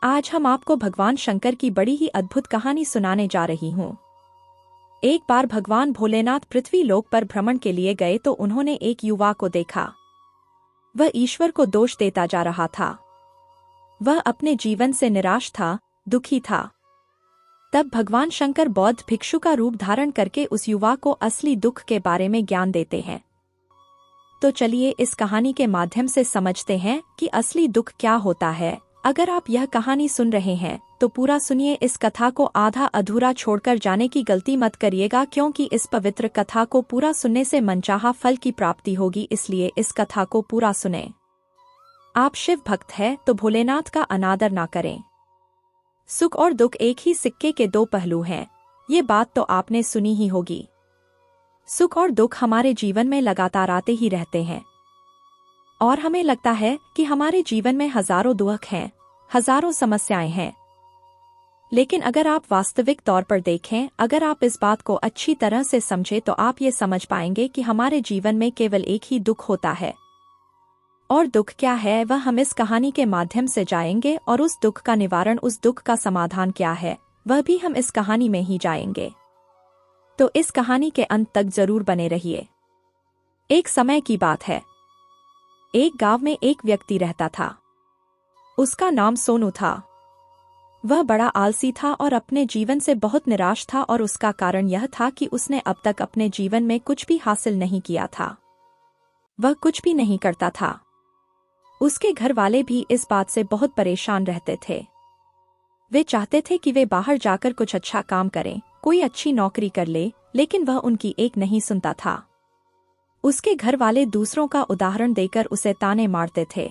आज हम आपको भगवान शंकर की बड़ी ही अद्भुत कहानी सुनाने जा रही हूँ। एक बार भगवान भोलेनाथ पृथ्वी लोक पर भ्रमण के लिए गए तो उन्होंने एक युवा को देखा। वह ईश्वर को दोष देता जा रहा था। वह अपने जीवन से निराश था, दुखी था। तब भगवान शंकर बौद्ध भिक्षु का रूप धारण करके उस युवा को असली दुख के बारे में ज्ञान देते हैं। तो चलिए इस कहानी के माध्यम से समझते हैं कि असली दुख क्या होता है। अगर आप यह कहानी सुन रहे हैं तो पूरा सुनिए। इस कथा को आधा अधूरा छोड़कर जाने की गलती मत करिएगा, क्योंकि इस पवित्र कथा को पूरा सुनने से मनचाहा फल की प्राप्ति होगी, इसलिए इस कथा को पूरा सुने। आप शिव भक्त हैं तो भोलेनाथ का अनादर ना करें। सुख और दुख एक ही सिक्के के दो पहलू हैं, ये बात तो आपने सुनी ही होगी। सुख और दुख हमारे जीवन में लगातार आते ही रहते हैं और हमें लगता है कि हमारे जीवन में हजारों दुख हैं, हजारों समस्याएं हैं। लेकिन अगर आप वास्तविक तौर पर देखें, अगर आप इस बात को अच्छी तरह से समझें तो आप ये समझ पाएंगे कि हमारे जीवन में केवल एक ही दुख होता है। और दुख क्या है वह हम इस कहानी के माध्यम से जाएंगे, और उस दुख का निवारण, उस दुख का समाधान क्या है वह भी हम इस कहानी में ही जाएंगे। तो इस कहानी के अंत तक जरूर बने रहिए। एक समय की बात है। एक गांव में एक व्यक्ति रहता था। उसका नाम सोनू था। वह बड़ा आलसी था और अपने जीवन से बहुत निराश था, और उसका कारण यह था कि उसने अब तक अपने जीवन में कुछ भी हासिल नहीं किया था। वह कुछ भी नहीं करता था। उसके घर वाले भी इस बात से बहुत परेशान रहते थे। वे चाहते थे कि वे बाहर जाकर कुछ अच्छा काम करें, कोई अच्छी नौकरी कर ले, लेकिन वह उनकी एक नहीं सुनता था। उसके घर वाले दूसरों का उदाहरण देकर उसे ताने मारते थे,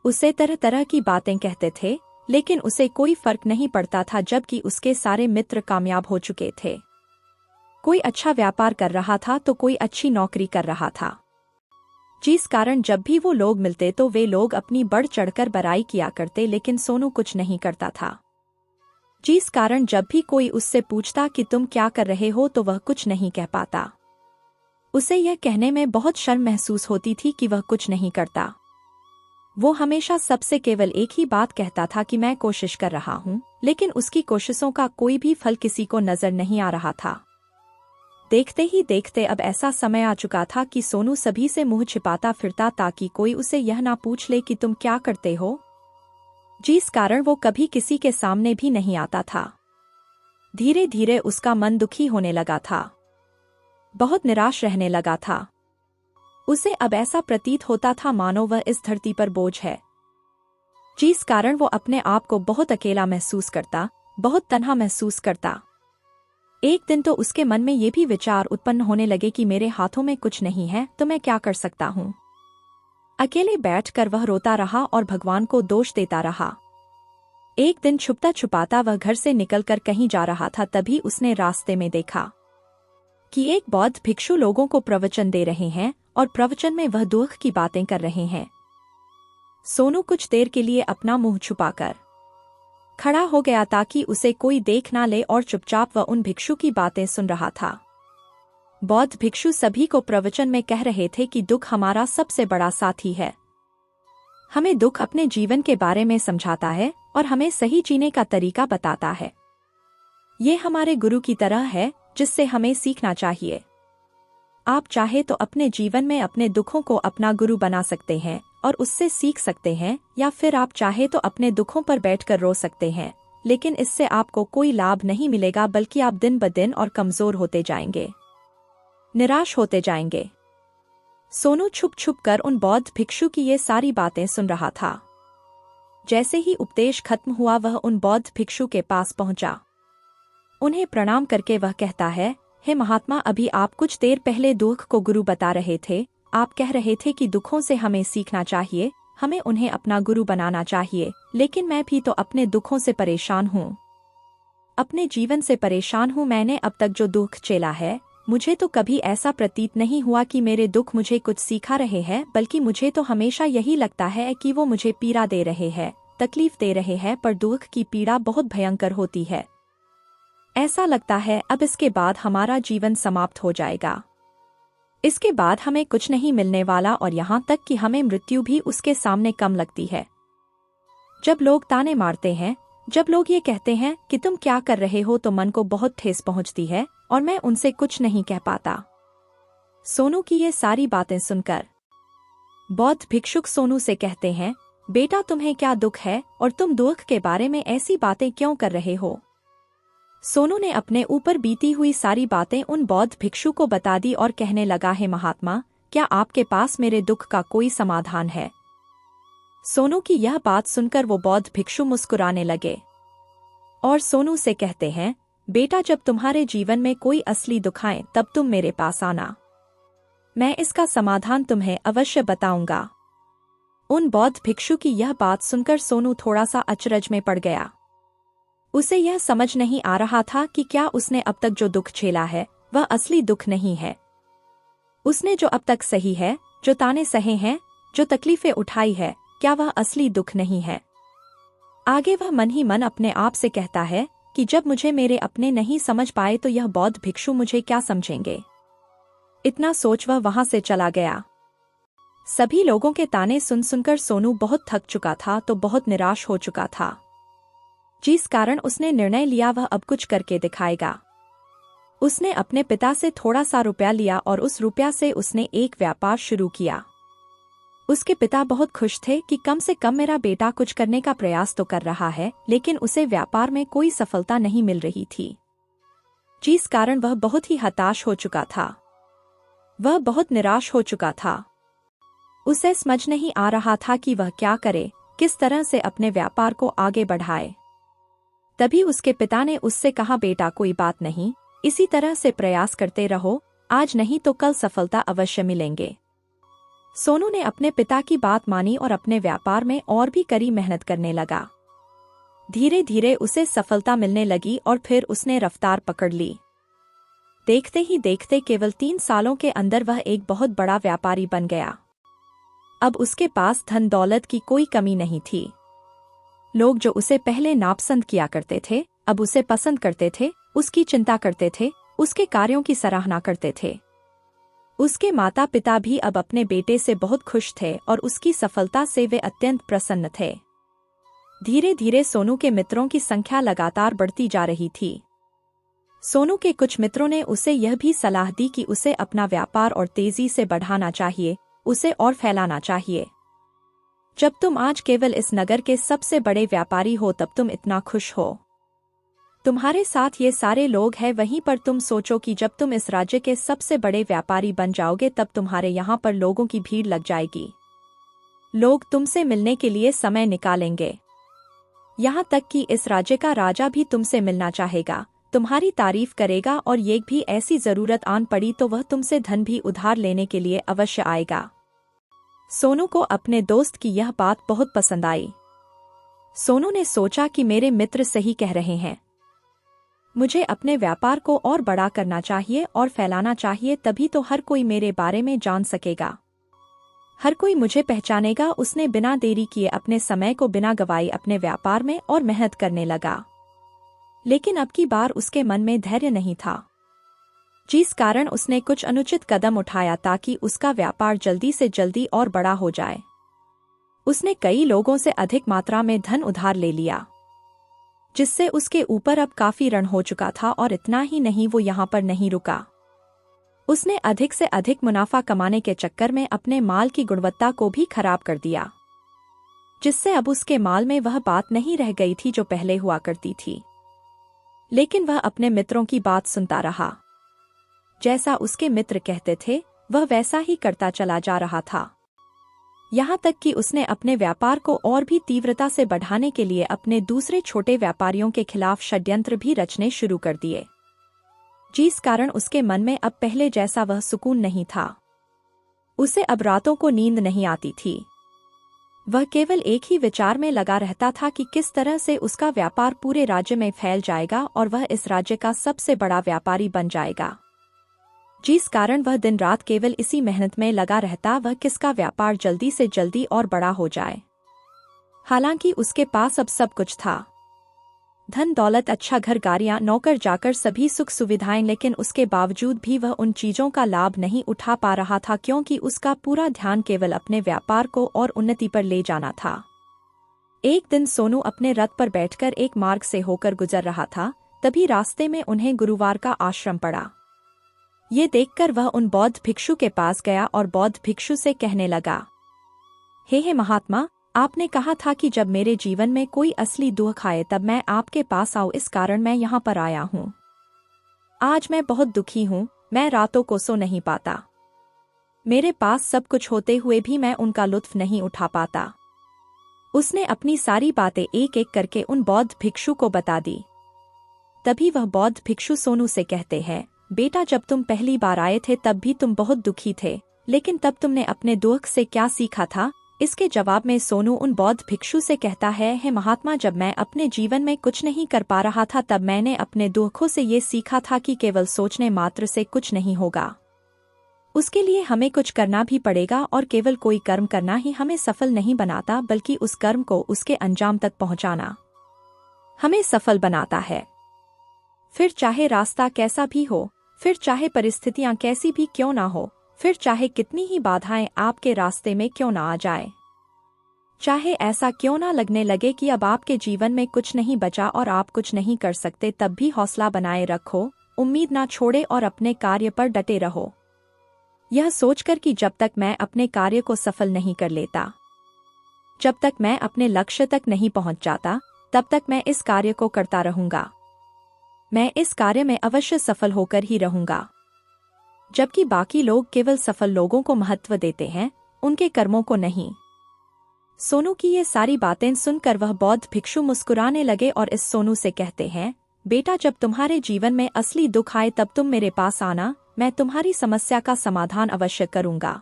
उसे तरह तरह की बातें कहते थे, लेकिन उसे कोई फर्क नहीं पड़ता था, जबकि उसके सारे मित्र कामयाब हो चुके थे। कोई अच्छा व्यापार कर रहा था तो कोई अच्छी नौकरी कर रहा था, जिस कारण जब भी वो लोग मिलते तो वे लोग अपनी बढ़ चढ़कर बड़ाई किया करते, लेकिन सोनू कुछ नहीं करता था। जिस कारण जब भी कोई उससे पूछता कि तुम क्या कर रहे हो तो वह कुछ नहीं कह पाता। उसे यह कहने में बहुत शर्म महसूस होती थी कि वह कुछ नहीं करता। वो हमेशा सबसे केवल एक ही बात कहता था कि मैं कोशिश कर रहा हूँ, लेकिन उसकी कोशिशों का कोई भी फल किसी को नजर नहीं आ रहा था। देखते ही देखते अब ऐसा समय आ चुका था कि सोनू सभी से मुंह छिपाता फिरता ताकि कोई उसे यह ना पूछ ले कि तुम क्या करते हो, जिस कारण वो कभी किसी के सामने भी नहीं आता था। धीरे धीरे उसका मन दुखी होने लगा था, बहुत निराश रहने लगा था। उसे अब ऐसा प्रतीत होता था मानो वह इस धरती पर बोझ है, जिस कारण वो अपने आप को बहुत अकेला महसूस करता, बहुत तन्हा महसूस करता। एक दिन तो उसके मन में ये भी विचार उत्पन्न होने लगे कि मेरे हाथों में कुछ नहीं है तो मैं क्या कर सकता हूँ। अकेले बैठकर वह रोता रहा और भगवान को दोष देता रहा। एक दिन छुपता छुपाता वह घर से निकलकर कहीं जा रहा था, तभी उसने रास्ते में देखा कि एक बौद्ध भिक्षु लोगों को प्रवचन दे रहे हैं और प्रवचन में वह दुख की बातें कर रहे हैं। सोनू कुछ देर के लिए अपना मुंह छुपाकर खड़ा हो गया ताकि उसे कोई देख ना ले, और चुपचाप वह उन भिक्षु की बातें सुन रहा था। बौद्ध भिक्षु सभी को प्रवचन में कह रहे थे कि दुख हमारा सबसे बड़ा साथी है। हमें दुख अपने जीवन के बारे में समझाता है और हमें सही जीने का तरीका बताता है। ये हमारे गुरु की तरह है जिससे हमें सीखना चाहिए। आप चाहे तो अपने जीवन में अपने दुखों को अपना गुरु बना सकते हैं और उससे सीख सकते हैं, या फिर आप चाहे तो अपने दुखों पर बैठकर रो सकते हैं, लेकिन इससे आपको कोई लाभ नहीं मिलेगा, बल्कि आप दिन ब दिन और कमजोर होते जाएंगे, निराश होते जाएंगे। सोनू छुप छुप कर उन बौद्ध भिक्षु की ये सारी बातें सुन रहा था। जैसे ही उपदेश खत्म हुआ वह उन बौद्ध भिक्षु के पास पहुंचा। उन्हें प्रणाम करके वह कहता है, हे महात्मा, अभी आप कुछ देर पहले दुख को गुरु बता रहे थे। आप कह रहे थे कि दुखों से हमें सीखना चाहिए, हमें उन्हें अपना गुरु बनाना चाहिए, लेकिन मैं भी तो अपने दुखों से परेशान हूँ, अपने जीवन से परेशान हूँ। मैंने अब तक जो दुख झेला है, मुझे तो कभी ऐसा प्रतीत नहीं हुआ कि मेरे दुख मुझे कुछ सिखा रहे हैं, बल्कि मुझे तो हमेशा यही लगता है कि वो मुझे पीड़ा दे रहे हैं, तकलीफ दे रहे हैं। पर दुख की पीड़ा बहुत भयंकर होती है। ऐसा लगता है अब इसके बाद हमारा जीवन समाप्त हो जाएगा, इसके बाद हमें कुछ नहीं मिलने वाला, और यहाँ तक कि हमें मृत्यु भी उसके सामने कम लगती है। जब लोग ताने मारते हैं, जब लोग ये कहते हैं कि तुम क्या कर रहे हो, तो मन को बहुत ठेस पहुंचती है और मैं उनसे कुछ नहीं कह पाता। सोनू की ये सारी बातें सुनकर बौद्ध भिक्षुक सोनू से कहते हैं, बेटा तुम्हें क्या दुख है और तुम दुख के बारे में ऐसी बातें क्यों कर रहे हो। सोनू ने अपने ऊपर बीती हुई सारी बातें उन बौद्ध भिक्षु को बता दी और कहने लगा, है महात्मा, क्या आपके पास मेरे दुख का कोई समाधान है। सोनू की यह बात सुनकर वो बौद्ध भिक्षु मुस्कुराने लगे और सोनू से कहते हैं, बेटा जब तुम्हारे जीवन में कोई असली दुख आए तब तुम मेरे पास आना, मैं इसका समाधान तुम्हें अवश्य बताऊंगा। उन बौद्ध भिक्षु की यह बात सुनकर सोनू थोड़ा सा अचरज में पड़ गया। उसे यह समझ नहीं आ रहा था कि क्या उसने अब तक जो दुख झेला है वह असली दुख नहीं है। उसने जो अब तक सही है, जो ताने सहे हैं, जो तकलीफें उठाई है, क्या वह असली दुख नहीं है। आगे वह मन ही मन अपने आप से कहता है कि जब मुझे मेरे अपने नहीं समझ पाए तो यह बौद्ध भिक्षु मुझे क्या समझेंगे। इतना सोच वह वहां से चला गया। सभी लोगों के ताने सुन सुनकर सोनू बहुत थक चुका था, तो बहुत निराश हो चुका था, जिस कारण उसने निर्णय लिया वह अब कुछ करके दिखाएगा। उसने अपने पिता से थोड़ा सा रुपया लिया और उस रुपया से उसने एक व्यापार शुरू किया। उसके पिता बहुत खुश थे कि कम से कम मेरा बेटा कुछ करने का प्रयास तो कर रहा है, लेकिन उसे व्यापार में कोई सफलता नहीं मिल रही थी, जिस कारण वह बहुत ही हताश हो चुका था। वह बहुत निराश हो चुका था। उसे समझ नहीं आ रहा था कि वह क्या करे, किस तरह से अपने व्यापार को आगे बढ़ाए। तभी उसके पिता ने उससे कहा, बेटा कोई बात नहीं, इसी तरह से प्रयास करते रहो, आज नहीं तो कल सफलता अवश्य मिलेंगे। सोनू ने अपने पिता की बात मानी और अपने व्यापार में और भी कड़ी मेहनत करने लगा। धीरे धीरे उसे सफलता मिलने लगी और फिर उसने रफ्तार पकड़ ली। देखते ही देखते केवल 3 सालों के अंदर वह एक बहुत बड़ा व्यापारी बन गया। अब उसके पास धन दौलत की कोई कमी नहीं थी। लोग जो उसे पहले नापसंद किया करते थे, अब उसे पसंद करते थे, उसकी चिंता करते थे, उसके कार्यों की सराहना करते थे। उसके माता पिता भी अब अपने बेटे से बहुत खुश थे और उसकी सफलता से वे अत्यंत प्रसन्न थे। धीरे धीरे सोनू के मित्रों की संख्या लगातार बढ़ती जा रही थी। सोनू के कुछ मित्रों ने उसे यह भी सलाह दी कि उसे अपना व्यापार और तेजी से बढ़ाना चाहिए, उसे और फैलाना चाहिए। जब तुम आज केवल इस नगर के सबसे बड़े व्यापारी हो तब तुम इतना खुश हो। तुम्हारे साथ ये सारे लोग हैं, वहीं पर तुम सोचो कि जब तुम इस राज्य के सबसे बड़े व्यापारी बन जाओगे तब तुम्हारे यहाँ पर लोगों की भीड़ लग जाएगी। लोग तुमसे मिलने के लिए समय निकालेंगे। यहाँ तक कि इस राज्य का राजा भी तुमसे मिलना चाहेगा, तुम्हारी तारीफ करेगा और ये भी ऐसी जरूरत आन पड़ी तो वह तुमसे धन भी उधार लेने के लिए अवश्य आएगा। सोनू को अपने दोस्त की यह बात बहुत पसंद आई। सोनू ने सोचा कि मेरे मित्र सही कह रहे हैं, मुझे अपने व्यापार को और बड़ा करना चाहिए और फैलाना चाहिए, तभी तो हर कोई मेरे बारे में जान सकेगा, हर कोई मुझे पहचानेगा। उसने बिना देरी किए अपने समय को बिना गवाए अपने व्यापार में और मेहनत करने लगा। लेकिन अब की बार उसके मन में धैर्य नहीं था, जिस कारण उसने कुछ अनुचित कदम उठाया ताकि उसका व्यापार जल्दी से जल्दी और बड़ा हो जाए। उसने कई लोगों से अधिक मात्रा में धन उधार ले लिया, जिससे उसके ऊपर अब काफी ऋण हो चुका था। और इतना ही नहीं, वो यहाँ पर नहीं रुका। उसने अधिक से अधिक मुनाफा कमाने के चक्कर में अपने माल की गुणवत्ता को भी खराब कर दिया, जिससे अब उसके माल में वह बात नहीं रह गई थी जो पहले हुआ करती थी। लेकिन वह अपने मित्रों की बात सुनता रहा। जैसा उसके मित्र कहते थे वह वैसा ही करता चला जा रहा था। यहाँ तक कि उसने अपने व्यापार को और भी तीव्रता से बढ़ाने के लिए अपने दूसरे छोटे व्यापारियों के खिलाफ षड्यंत्र भी रचने शुरू कर दिए, जिस कारण उसके मन में अब पहले जैसा वह सुकून नहीं था। उसे अब रातों को नींद नहीं आती थी। वह केवल एक ही विचार में लगा रहता था कि किस तरह से उसका व्यापार पूरे राज्य में फैल जाएगा और वह इस राज्य का सबसे बड़ा व्यापारी बन जाएगा, जिस कारण वह दिन रात केवल इसी मेहनत में लगा रहता, वह किसका व्यापार जल्दी से जल्दी और बड़ा हो जाए। हालांकि उसके पास अब सब कुछ था, धन दौलत, अच्छा घर, गाड़ियां, नौकर जाकर सभी सुख सुविधाएं, लेकिन उसके बावजूद भी वह उन चीजों का लाभ नहीं उठा पा रहा था, क्योंकि उसका पूरा ध्यान केवल अपने व्यापार को और उन्नति पर ले जाना था। एक दिन सोनू अपने रथ पर बैठकर एक मार्ग से होकर गुजर रहा था, तभी रास्ते में उन्हें गुरुवार का आश्रम पड़ा। ये देखकर वह उन बौद्ध भिक्षु के पास गया और बौद्ध भिक्षु से कहने लगा, हे महात्मा, आपने कहा था कि जब मेरे जीवन में कोई असली दुख आए तब मैं आपके पास आऊं, इस कारण मैं यहाँ पर आया हूँ। आज मैं बहुत दुखी हूँ, मैं रातों को सो नहीं पाता। मेरे पास सब कुछ होते हुए भी मैं उनका लुत्फ नहीं उठा पाता। उसने अपनी सारी बातें एक एक करके उन बौद्ध भिक्षु को बता दी। तभी वह बौद्ध भिक्षु सोनू से कहते हैं, बेटा, जब तुम पहली बार आए थे तब भी तुम बहुत दुखी थे, लेकिन तब तुमने अपने दुख से क्या सीखा था? इसके जवाब में सोनू उन बौद्ध भिक्षु से कहता है, हे महात्मा, जब मैं अपने जीवन में कुछ नहीं कर पा रहा था तब मैंने अपने दुखों से ये सीखा था कि केवल सोचने मात्र से कुछ नहीं होगा। उसके लिए हमें कुछ करना भी पड़ेगा और केवल कोई कर्म करना ही हमें सफल नहीं बनाता, बल्कि उस कर्म को उसके अंजाम तक पहुंचाना हमें सफल बनाता है। फिर चाहे रास्ता कैसा भी हो, फिर चाहे परिस्थितियां कैसी भी क्यों ना हो, फिर चाहे कितनी ही बाधाएं आपके रास्ते में क्यों ना आ जाए, चाहे ऐसा क्यों ना लगने लगे कि अब आपके जीवन में कुछ नहीं बचा और आप कुछ नहीं कर सकते, तब भी हौसला बनाए रखो, उम्मीद ना छोड़े और अपने कार्य पर डटे रहो। यह सोचकर कि जब तक मैं अपने कार्य को सफल नहीं कर लेता, जब तक मैं अपने लक्ष्य तक नहीं पहुंच जाता, तब तक मैं इस कार्य को करता रहूंगा। मैं इस कार्य में अवश्य सफल होकर ही रहूंगा। जबकि बाकी लोग केवल सफल लोगों को महत्व देते हैं, उनके कर्मों को नहीं। सोनू की ये सारी बातें सुनकर वह बौद्ध भिक्षु मुस्कुराने लगे और इस सोनू से कहते हैं, बेटा, जब तुम्हारे जीवन में असली दुख आए तब तुम मेरे पास आना, मैं तुम्हारी समस्या का समाधान अवश्य करूंगा।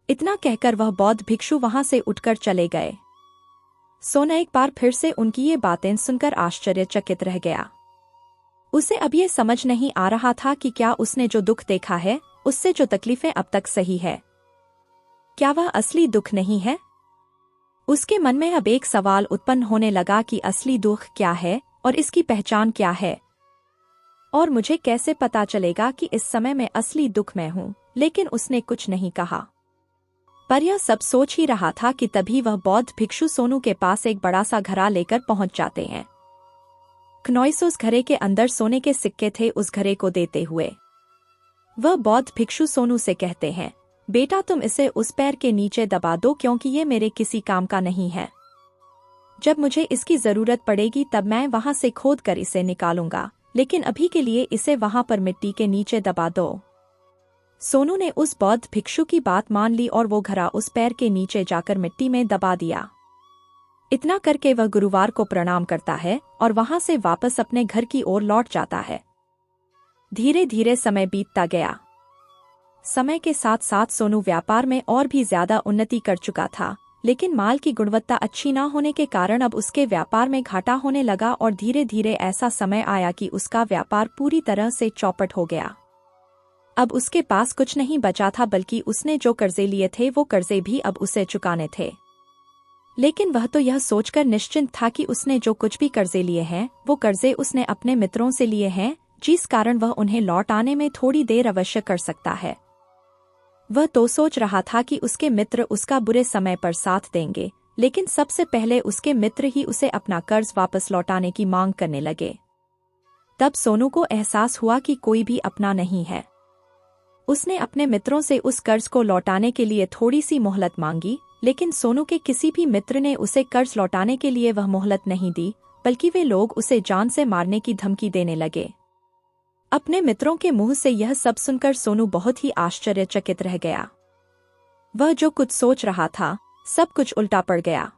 इतना कहकर वह बौद्ध भिक्षु वहां से उठकर चले गए। सोनू एक बार फिर से उनकी ये बातें सुनकर आश्चर्यचकित रह गया। उसे अब ये समझ नहीं आ रहा था कि क्या उसने जो दुख देखा है, उससे जो तकलीफें अब तक सही है, क्या वह असली दुख नहीं है? उसके मन में अब एक सवाल उत्पन्न होने लगा कि असली दुख क्या है और इसकी पहचान क्या है, और मुझे कैसे पता चलेगा कि इस समय में असली दुख मैं हूं। लेकिन उसने कुछ नहीं कहा। पर यह सब सोच ही रहा था कि तभी वह बौद्ध भिक्षु सोनू के पास एक बड़ा सा घड़ा लेकर पहुंच जाते हैं। कनौइस उस घड़े के अंदर सोने के सिक्के थे। उस घड़े को देते हुए वह बौद्ध भिक्षु सोनू से कहते हैं, बेटा, तुम इसे उस पैर के नीचे दबा दो, क्योंकि ये मेरे किसी काम का नहीं है। जब मुझे इसकी जरूरत पड़ेगी तब मैं वहां से खोद कर इसे निकालूंगा, लेकिन अभी के लिए इसे वहां पर मिट्टी के नीचे दबा दो। सोनू ने उस बौद्ध भिक्षु की बात मान ली और वो घड़ा उस पैर के नीचे जाकर मिट्टी में दबा दिया। इतना करके वह गुरुवार को प्रणाम करता है और वहां से वापस अपने घर की ओर लौट जाता है। धीरे धीरे समय बीतता गया। समय के साथ साथ सोनू व्यापार में और भी ज्यादा उन्नति कर चुका था, लेकिन माल की गुणवत्ता अच्छी ना होने के कारण अब उसके व्यापार में घाटा होने लगा और धीरे धीरे ऐसा समय आया कि उसका व्यापार पूरी तरह से चौपट हो गया। अब उसके पास कुछ नहीं बचा था, बल्कि उसने जो कर्जे लिए थे वो कर्जे भी अब उसे चुकाने थे। लेकिन वह तो यह सोचकर निश्चिंत था कि उसने जो कुछ भी कर्जे लिए हैं वो कर्जे उसने अपने मित्रों से लिए हैं, जिस कारण वह उन्हें लौट आने में थोड़ी देर अवश्य कर सकता है। वह तो सोच रहा था कि उसके मित्र उसका बुरे समय पर साथ देंगे, लेकिन सबसे पहले उसके मित्र ही उसे अपना कर्ज वापस लौटाने की मांग करने लगे। तब सोनू को एहसास हुआ कि कोई भी अपना नहीं है। उसने अपने मित्रों से उस कर्ज को लौटाने के लिए थोड़ी सी मोहलत मांगी, लेकिन सोनू के किसी भी मित्र ने उसे कर्ज लौटाने के लिए वह मोहलत नहीं दी, बल्कि वे लोग उसे जान से मारने की धमकी देने लगे। अपने मित्रों के मुंह से यह सब सुनकर सोनू बहुत ही आश्चर्यचकित रह गया। वह जो कुछ सोच रहा था सब कुछ उल्टा पड़ गया।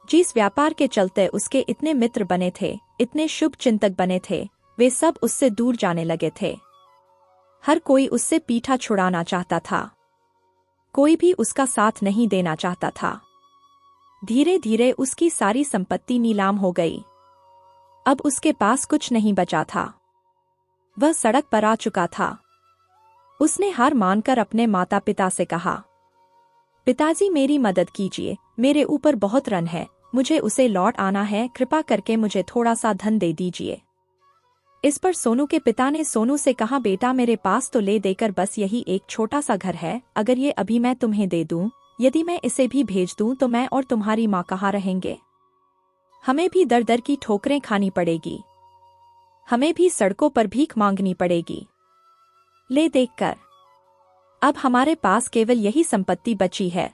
जिस व्यापार के चलते उसके इतने मित्र बने थे, इतने शुभ चिंतक बने थे, वे सब उससे दूर जाने लगे थे। हर कोई उससे पीछा छुड़ाना चाहता था, कोई भी उसका साथ नहीं देना चाहता था। धीरे धीरे उसकी सारी संपत्ति नीलाम हो गई। अब उसके पास कुछ नहीं बचा था। वह सड़क पर आ चुका था। उसने हार मानकर अपने माता पिता से कहा, पिताजी, मेरी मदद कीजिए, मेरे ऊपर बहुत ऋण है, मुझे उसे लौट आना है, कृपा करके मुझे थोड़ा सा धन दे दीजिए। इस पर सोनू के पिता ने सोनू से कहा, बेटा, मेरे पास तो ले देकर बस यही एक छोटा सा घर है, अगर ये अभी मैं तुम्हें दे दूं, यदि मैं इसे भी भेज दूं तो मैं और तुम्हारी माँ कहाँ रहेंगे? हमें भी दर दर की ठोकरें खानी पड़ेगी, हमें भी सड़कों पर भीख मांगनी पड़ेगी। ले देखकर, अब हमारे पास केवल यही संपत्ति बची है,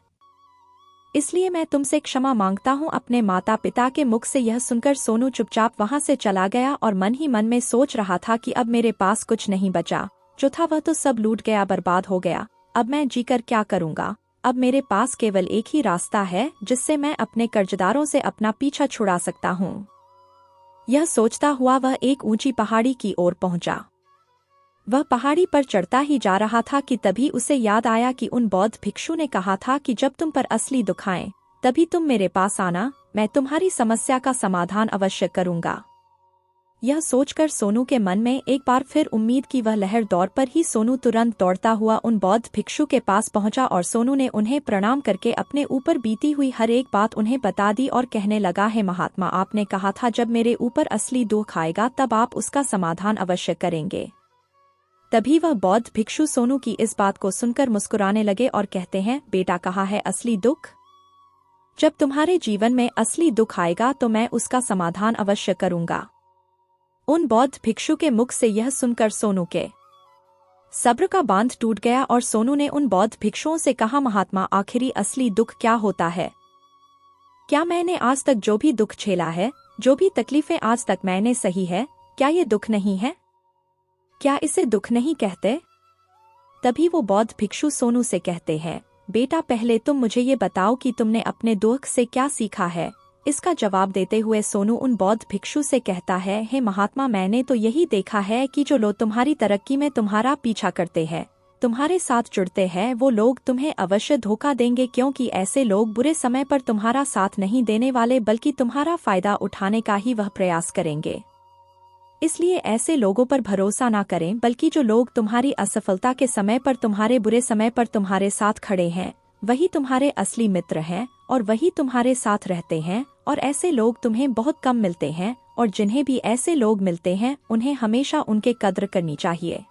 इसलिए मैं तुमसे क्षमा मांगता हूँ। अपने माता पिता के मुख से यह सुनकर सोनू चुपचाप वहां से चला गया और मन ही मन में सोच रहा था कि अब मेरे पास कुछ नहीं बचा, जो था वह तो सब लूट गया, बर्बाद हो गया। अब मैं जीकर क्या करूँगा? अब मेरे पास केवल एक ही रास्ता है जिससे मैं अपने कर्जदारों से अपना पीछा छुड़ा सकता हूँ। यह सोचता हुआ वह एक ऊंची पहाड़ी की ओर पहुंचा। वह पहाड़ी पर चढ़ता ही जा रहा था कि तभी उसे याद आया कि उन बौद्ध भिक्षु ने कहा था कि जब तुम पर असली दुख आए तभी तुम मेरे पास आना, मैं तुम्हारी समस्या का समाधान अवश्य करूंगा। यह सोचकर सोनू के मन में एक बार फिर उम्मीद की वह लहर दौड़ पर ही सोनू तुरंत दौड़ता हुआ उन बौद्ध भिक्षु के पास पहुंचा और सोनू ने उन्हें प्रणाम करके अपने ऊपर बीती हुई हर एक बात उन्हें बता दी और कहने लगा, हे महात्मा, आपने कहा था जब मेरे ऊपर असली दुख आएगा तब आप उसका समाधान अवश्य करेंगे। तभी वह बौद्ध भिक्षु सोनू की इस बात को सुनकर मुस्कुराने लगे और कहते हैं, बेटा, कहा है असली दुख? जब तुम्हारे जीवन में असली दुख आएगा तो मैं उसका समाधान अवश्य करूंगा। उन बौद्ध भिक्षु के मुख से यह सुनकर सोनू के सब्र का बांध टूट गया और सोनू ने उन बौद्ध भिक्षुओं से कहा, महात्मा, आखिरी असली दुख क्या होता है? क्या मैंने आज तक जो भी दुख झेला है, जो भी तकलीफें आज तक मैंने सही है, क्या ये दुख नहीं है? क्या इसे दुख नहीं कहते? तभी वो बौद्ध भिक्षु सोनू से कहते हैं, बेटा, पहले तुम मुझे ये बताओ कि तुमने अपने दुख से क्या सीखा है। इसका जवाब देते हुए सोनू उन बौद्ध भिक्षु से कहता है, हे महात्मा, मैंने तो यही देखा है कि जो लोग तुम्हारी तरक्की में तुम्हारा पीछा करते हैं, तुम्हारे साथ जुड़ते हैं, वो लोग तुम्हें अवश्य धोखा देंगे, क्योंकि ऐसे लोग बुरे समय पर तुम्हारा साथ नहीं देने वाले बल्कि तुम्हारा फायदा उठाने का ही वह प्रयास करेंगे। इसलिए ऐसे लोगों पर भरोसा ना करें, बल्कि जो लोग तुम्हारी असफलता के समय पर, तुम्हारे बुरे समय पर तुम्हारे साथ खड़े हैं, वही तुम्हारे असली मित्र हैं और वही तुम्हारे साथ रहते हैं। और ऐसे लोग तुम्हें बहुत कम मिलते हैं और जिन्हें भी ऐसे लोग मिलते हैं उन्हें हमेशा उनके कद्र करनी चाहिए।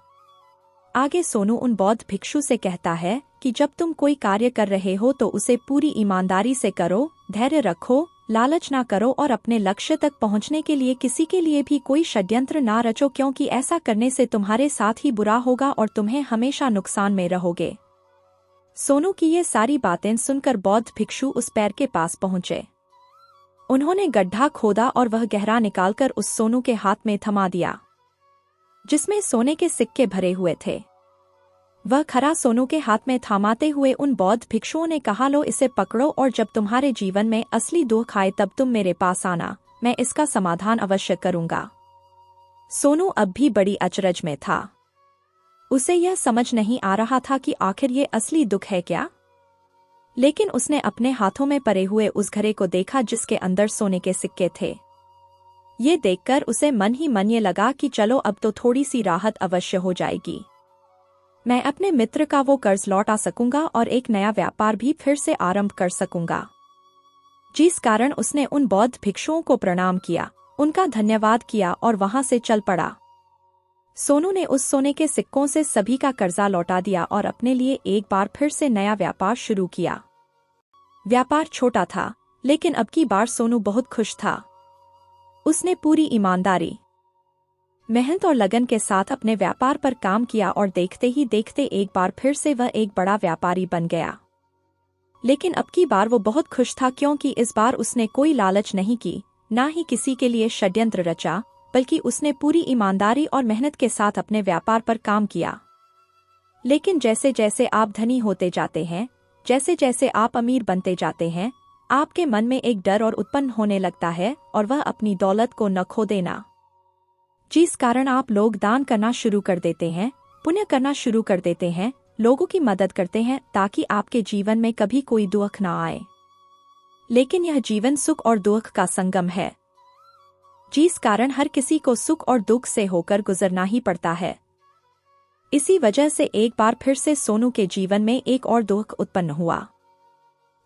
आगे सोनू उन बौद्ध भिक्षु से कहता है कि जब तुम कोई कार्य कर रहे हो तो उसे पूरी ईमानदारी से करो, धैर्य रखो, लालच ना करो और अपने लक्ष्य तक पहुंचने के लिए किसी के लिए भी कोई षड्यंत्र ना रचो, क्योंकि ऐसा करने से तुम्हारे साथ ही बुरा होगा और तुम्हें हमेशा नुकसान में रहोगे। सोनू की ये सारी बातें सुनकर बौद्ध भिक्षु उस पैर के पास पहुंचे। उन्होंने गड्ढा खोदा और वह गहरा निकालकर उस सोनू के हाथ में थमा दिया, जिसमें सोने के सिक्के भरे हुए थे। वह खरा सोनू के हाथ में थमाते हुए उन बौद्ध भिक्षुओं ने कहा, लो इसे पकड़ो और जब तुम्हारे जीवन में असली दुख आए तब तुम मेरे पास आना, मैं इसका समाधान अवश्य करूंगा। सोनू अब भी बड़ी अचरज में था। उसे यह समझ नहीं आ रहा था कि आखिर ये असली दुख है क्या। लेकिन उसने अपने हाथों में पड़े हुए उस घड़े को देखा जिसके अंदर सोने के सिक्के थे। ये देखकर उसे मन ही मन ये लगा कि चलो अब तो थोड़ी सी राहत अवश्य हो जाएगी। मैं अपने मित्र का वो कर्ज लौटा सकूंगा और एक नया व्यापार भी फिर से आरंभ कर सकूंगा। जिस कारण उसने उन बौद्ध भिक्षुओं को प्रणाम किया, उनका धन्यवाद किया और वहां से चल पड़ा। सोनू ने उस सोने के सिक्कों से सभी का कर्जा लौटा दिया और अपने लिए एक बार फिर से नया व्यापार शुरू किया। व्यापार छोटा था, लेकिन अब की बार सोनू बहुत खुश था। उसने पूरी ईमानदारी, मेहनत और लगन के साथ अपने व्यापार पर काम किया और देखते ही देखते एक बार फिर से वह एक बड़ा व्यापारी बन गया। लेकिन अब की बार वो बहुत खुश था, क्योंकि इस बार उसने कोई लालच नहीं की, ना ही किसी के लिए षड्यंत्र रचा, बल्कि उसने पूरी ईमानदारी और मेहनत के साथ अपने व्यापार पर काम किया। लेकिन जैसे जैसे आप धनी होते जाते हैं, जैसे जैसे आप अमीर बनते जाते हैं, आपके मन में एक डर और उत्पन्न होने लगता है और वह अपनी दौलत को न खो देना। जिस कारण आप लोग दान करना शुरू कर देते हैं, पुण्य करना शुरू कर देते हैं, लोगों की मदद करते हैं ताकि आपके जीवन में कभी कोई दुख ना आए। लेकिन यह जीवन सुख और दुख का संगम है, जिस कारण हर किसी को सुख और दुख से होकर गुजरना ही पड़ता है। इसी वजह से एक बार फिर से सोनू के जीवन में एक और दुख उत्पन्न हुआ।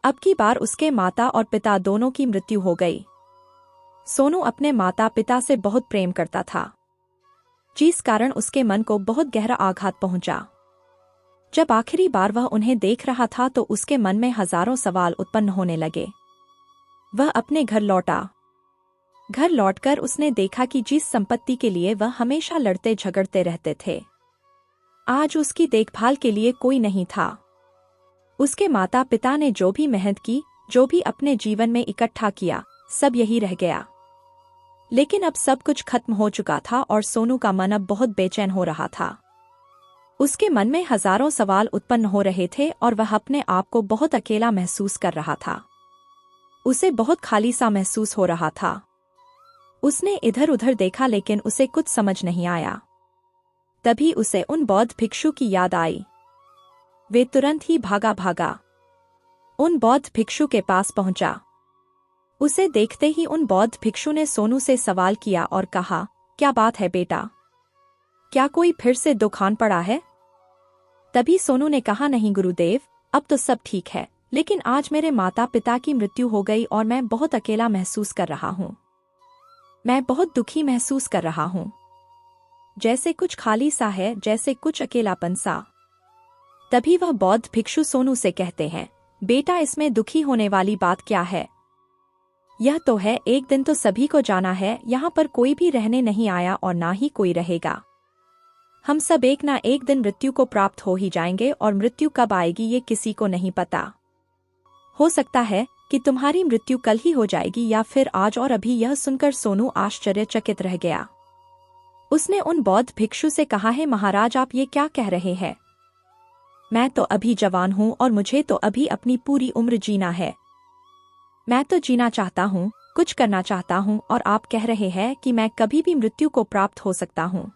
अब की बार उसके माता और पिता दोनों की मृत्यु हो गई। सोनू अपने माता पिता से बहुत प्रेम करता था, जिस कारण उसके मन को बहुत गहरा आघात पहुंचा। जब आखिरी बार वह उन्हें देख रहा था तो उसके मन में हजारों सवाल उत्पन्न होने लगे। वह अपने घर लौटा। घर लौटकर उसने देखा कि जिस संपत्ति के लिए वह हमेशा लड़ते झगड़ते रहते थे, आज उसकी देखभाल के लिए कोई नहीं था। उसके माता पिता ने जो भी मेहनत की, जो भी अपने जीवन में इकट्ठा किया, सब यही रह गया। लेकिन अब सब कुछ खत्म हो चुका था और सोनू का मन अब बहुत बेचैन हो रहा था। उसके मन में हजारों सवाल उत्पन्न हो रहे थे और वह अपने आप को बहुत अकेला महसूस कर रहा था। उसे बहुत खाली सा महसूस हो रहा था। उसने इधर उधर देखा लेकिन उसे कुछ समझ नहीं आया। तभी उसे उन बौद्ध भिक्षु की याद आई। वे तुरंत ही भागा उन बौद्ध भिक्षु के पास पहुंचा। उसे देखते ही उन बौद्ध भिक्षु ने सोनू से सवाल किया और कहा, क्या बात है बेटा, क्या कोई फिर से दुखान पड़ा है? तभी सोनू ने कहा, नहीं गुरुदेव, अब तो सब ठीक है, लेकिन आज मेरे माता पिता की मृत्यु हो गई और मैं बहुत अकेला महसूस कर रहा हूँ। मैं बहुत दुखी महसूस कर रहा हूँ। जैसे कुछ खाली सा है, जैसे कुछ अकेलापन सा। तभी वह बौद्ध भिक्षु सोनू से कहते हैं, बेटा इसमें दुखी होने वाली बात क्या है? यह तो है, एक दिन तो सभी को जाना है, यहाँ पर कोई भी रहने नहीं आया और ना ही कोई रहेगा। हम सब एक ना एक दिन मृत्यु को प्राप्त हो ही जाएंगे और मृत्यु कब आएगी ये किसी को नहीं पता। हो सकता है कि तुम्हारी मृत्यु कल ही हो जाएगी या फिर आज। और अभी यह सुनकर सोनू आश्चर्यचकित रह गया। उसने उन बौद्ध भिक्षु से कहा, है महाराज, आप ये क्या कह रहे हैं? मैं तो अभी जवान हूँ और मुझे तो अभी अपनी पूरी उम्र जीना है। मैं तो जीना चाहता हूँ, कुछ करना चाहता हूँ, और आप कह रहे हैं कि मैं कभी भी मृत्यु को प्राप्त हो सकता हूँ।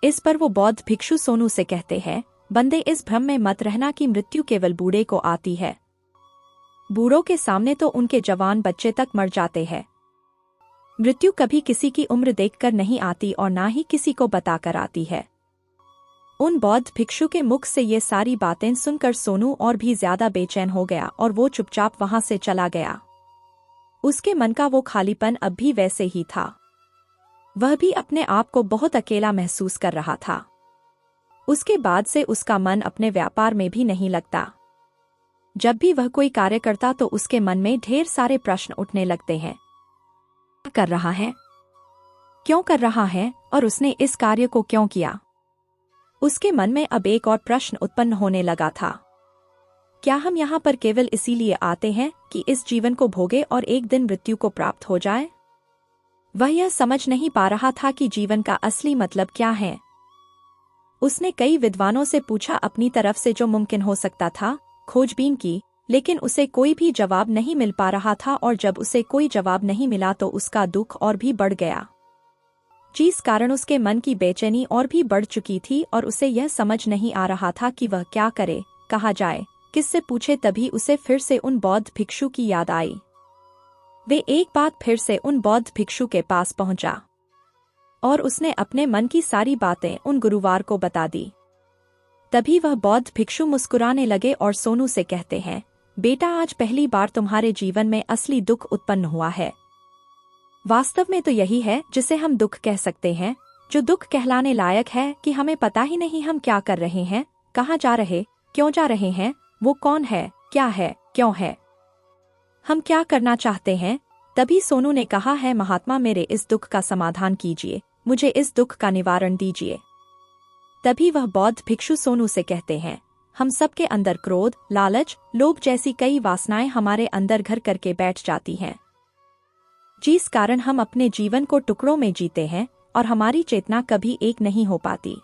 इस पर वो बौद्ध भिक्षु सोनू से कहते हैं, बंदे इस भ्रम में मत रहना कि मृत्यु केवल बूढ़े को आती है। बूढ़ों के सामने तो उनके जवान बच्चे तक मर जाते हैं। मृत्यु कभी किसी की उम्र देखकर नहीं आती और ना ही किसी को बताकर आती है। उन बौद्ध भिक्षु के मुख से ये सारी बातें सुनकर सोनू और भी ज्यादा बेचैन हो गया और वो चुपचाप वहां से चला गया। उसके मन का वो खालीपन अब भी वैसे ही था। वह भी अपने आप को बहुत अकेला महसूस कर रहा था। उसके बाद से उसका मन अपने व्यापार में भी नहीं लगता। जब भी वह कोई कार्य करता तो उसके मन में ढेर सारे प्रश्न उठने लगते हैं। क्या कर रहा है, क्यों कर रहा है, और उसने इस कार्य को क्यों किया? उसके मन में अब एक और प्रश्न उत्पन्न होने लगा था। क्या हम यहाँ पर केवल इसीलिए आते हैं कि इस जीवन को भोगे और एक दिन मृत्यु को प्राप्त हो जाए? वह यह समझ नहीं पा रहा था कि जीवन का असली मतलब क्या है। उसने कई विद्वानों से पूछा, अपनी तरफ से जो मुमकिन हो सकता था खोजबीन की, लेकिन उसे कोई भी जवाब नहीं मिल पा रहा था। और जब उसे कोई जवाब नहीं मिला तो उसका दुख और भी बढ़ गया, जिस कारण उसके मन की बेचैनी और भी बढ़ चुकी थी और उसे यह समझ नहीं आ रहा था कि वह क्या करे, कहाँ जाए, किससे पूछे। तभी उसे फिर से उन बौद्ध भिक्षु की याद आई। वे एक बार फिर से उन बौद्ध भिक्षु के पास पहुंचा और उसने अपने मन की सारी बातें उन गुरुवार को बता दी। तभी वह बौद्ध भिक्षु मुस्कुराने लगे और सोनू से कहते हैं, बेटा आज पहली बार तुम्हारे जीवन में असली दुख उत्पन्न हुआ है। वास्तव में तो यही है जिसे हम दुख कह सकते हैं, जो दुख कहलाने लायक है कि हमें पता ही नहीं हम क्या कर रहे हैं, कहाँ जा रहे, क्यों जा रहे हैं, वो कौन है, क्या है, क्यों है, हम क्या करना चाहते हैं। तभी सोनू ने कहा, है महात्मा, मेरे इस दुख का समाधान कीजिए, मुझे इस दुख का निवारण दीजिए। तभी वह बौद्ध भिक्षु सोनू से कहते हैं, हम सबके अंदर क्रोध, लालच, लोभ जैसी कई वासनाएं हमारे अंदर घर करके बैठ जाती हैं, जिस कारण हम अपने जीवन को टुकड़ों में जीते हैं और हमारी चेतना कभी एक नहीं हो पाती।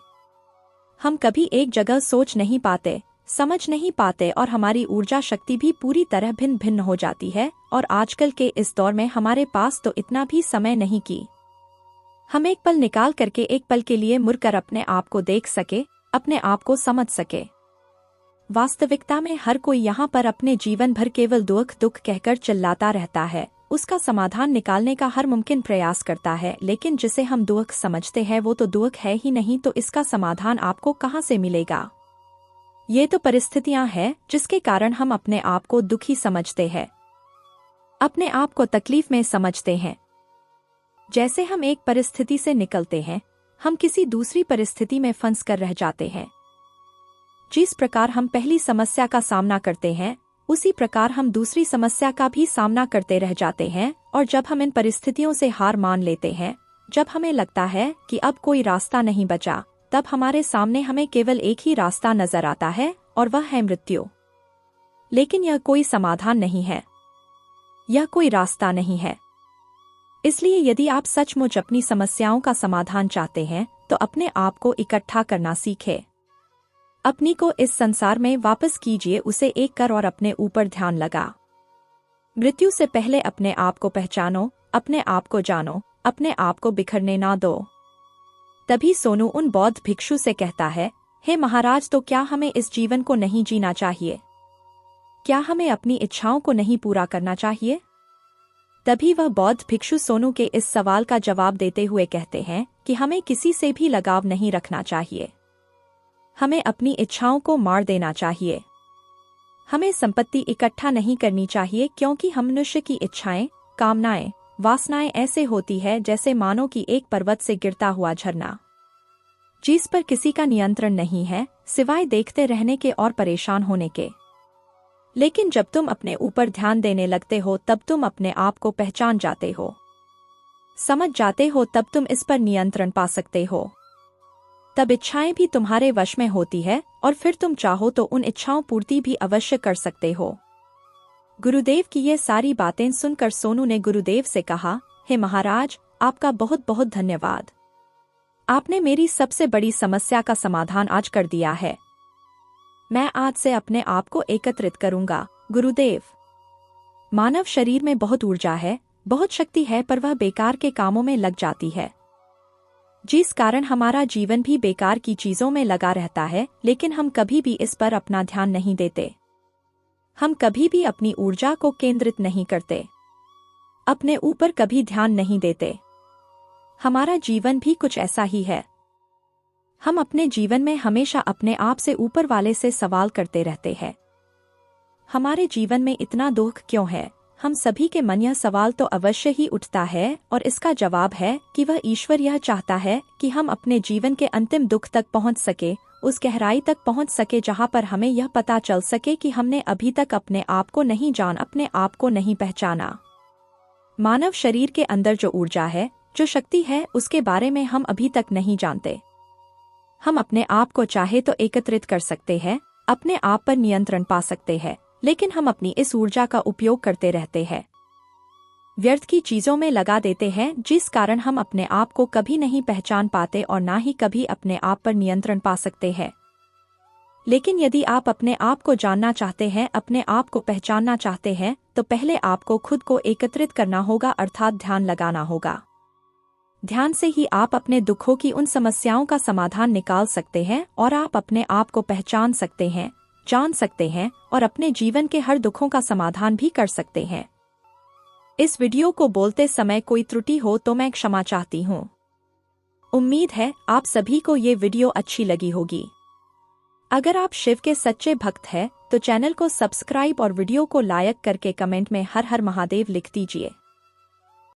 हम कभी एक जगह सोच नहीं पाते, समझ नहीं पाते और हमारी ऊर्जा शक्ति भी पूरी तरह भिन्न भिन्न हो जाती है। और आजकल के इस दौर में हमारे पास तो इतना भी समय नहीं कि हम एक पल निकाल करके एक पल के लिए मुड़कर अपने आप को देख सके, अपने आप को समझ सके। वास्तविकता में हर कोई यहाँ पर अपने जीवन भर केवल दुख दुख कहकर चिल्लाता रहता है, उसका समाधान निकालने का हर मुमकिन प्रयास करता है, लेकिन जिसे हम दुख समझते हैं वो तो दुख है ही नहीं, तो इसका समाधान आपको कहाँ से मिलेगा? ये तो परिस्थितियां हैं जिसके कारण हम अपने आप को दुखी समझते हैं, अपने आप को तकलीफ में समझते हैं। जैसे हम एक परिस्थिति से निकलते हैं, हम किसी दूसरी परिस्थिति में फंस कर रह जाते हैं। जिस प्रकार हम पहली समस्या का सामना करते हैं उसी प्रकार हम दूसरी समस्या का भी सामना करते रह जाते हैं, और जब हम इन परिस्थितियों से हार मान लेते हैं, जब हमें लगता है कि अब कोई रास्ता नहीं बचा, तब हमारे सामने हमें केवल एक ही रास्ता नजर आता है और वह है मृत्यु। लेकिन यह कोई समाधान नहीं है, यह कोई रास्ता नहीं है। इसलिए यदि आप सचमुच अपनी समस्याओं का समाधान चाहते हैं तो अपने आप को इकट्ठा करना सीखें। अपनी को इस संसार में वापस कीजिए, उसे एक कर और अपने ऊपर ध्यान लगा। मृत्यु से पहले अपने आप को पहचानो, अपने आप को जानो, अपने आप को बिखरने ना दो। तभी सोनू उन बौद्ध भिक्षु से कहता है, हे महाराज, तो क्या हमें इस जीवन को नहीं जीना चाहिए? क्या हमें अपनी इच्छाओं को नहीं पूरा करना चाहिए? तभी वह बौद्ध भिक्षु सोनू के इस सवाल का जवाब देते हुए कहते हैं कि हमें किसी से भी लगाव नहीं रखना चाहिए। हमें अपनी इच्छाओं को मार देना चाहिए। हमें संपत्ति इकट्ठा नहीं करनी चाहिए, क्योंकि हम मनुष्य की इच्छाएं, कामनाएं, वासनाएं ऐसे होती है जैसे मानो कि एक पर्वत से गिरता हुआ झरना, जिस पर किसी का नियंत्रण नहीं है सिवाय देखते रहने के और परेशान होने के। लेकिन जब तुम अपने ऊपर ध्यान देने लगते हो तब तुम अपने आप को पहचान जाते हो, समझ जाते हो, तब तुम इस पर नियंत्रण पा सकते हो। तब इच्छाएं भी तुम्हारे वश में होती है और फिर तुम चाहो तो उन इच्छाओं पूर्ति भी अवश्य कर सकते हो। गुरुदेव की ये सारी बातें सुनकर सोनू ने गुरुदेव से कहा, हे महाराज, आपका बहुत बहुत धन्यवाद। आपने मेरी सबसे बड़ी समस्या का समाधान आज कर दिया है। मैं आज से अपने आप को एकत्रित करूंगा। गुरुदेव, मानव शरीर में बहुत ऊर्जा है, बहुत शक्ति है, पर वह बेकार के कामों में लग जाती है, जिस कारण हमारा जीवन भी बेकार की चीजों में लगा रहता है। लेकिन हम कभी भी इस पर अपना ध्यान नहीं देते, हम कभी भी अपनी ऊर्जा को केंद्रित नहीं करते, अपने ऊपर कभी ध्यान नहीं देते। हमारा जीवन भी कुछ ऐसा ही है। हम अपने जीवन में हमेशा अपने आप से ऊपर वाले से सवाल करते रहते हैं, हमारे जीवन में इतना दुख क्यों है? हम सभी के मन यह सवाल तो अवश्य ही उठता है, और इसका जवाब है कि वह ईश्वर यह चाहता है कि हम अपने जीवन के अंतिम दुख तक पहुंच सके, उस गहराई तक पहुंच सके जहां पर हमें यह पता चल सके कि हमने अभी तक अपने आप को नहीं जान, अपने आप को नहीं पहचाना। मानव शरीर के अंदर जो ऊर्जा है, जो शक्ति है, उसके बारे में हम अभी तक नहीं जानते। हम अपने आप को चाहे तो एकत्रित कर सकते हैं, अपने आप पर नियंत्रण पा सकते हैं, लेकिन हम अपनी इस ऊर्जा का उपयोग करते रहते हैं, व्यर्थ की चीजों में लगा देते हैं, जिस कारण हम अपने आप को कभी नहीं पहचान पाते और ना ही कभी अपने आप पर नियंत्रण पा सकते हैं। लेकिन यदि आप अपने आप को जानना चाहते हैं, अपने आप को पहचानना चाहते हैं, तो पहले आपको खुद को एकत्रित करना होगा, अर्थात ध्यान लगाना होगा। ध्यान से ही आप अपने दुखों की उन समस्याओं का समाधान निकाल सकते हैं और आप अपने आप को पहचान सकते हैं, जान सकते हैं और अपने जीवन के हर दुखों का समाधान भी कर सकते हैं। इस वीडियो को बोलते समय कोई त्रुटि हो तो मैं क्षमा चाहती हूँ। उम्मीद है आप सभी को ये वीडियो अच्छी लगी होगी। अगर आप शिव के सच्चे भक्त हैं तो चैनल को सब्सक्राइब और वीडियो को लाइक करके कमेंट में हर हर महादेव लिख दीजिए।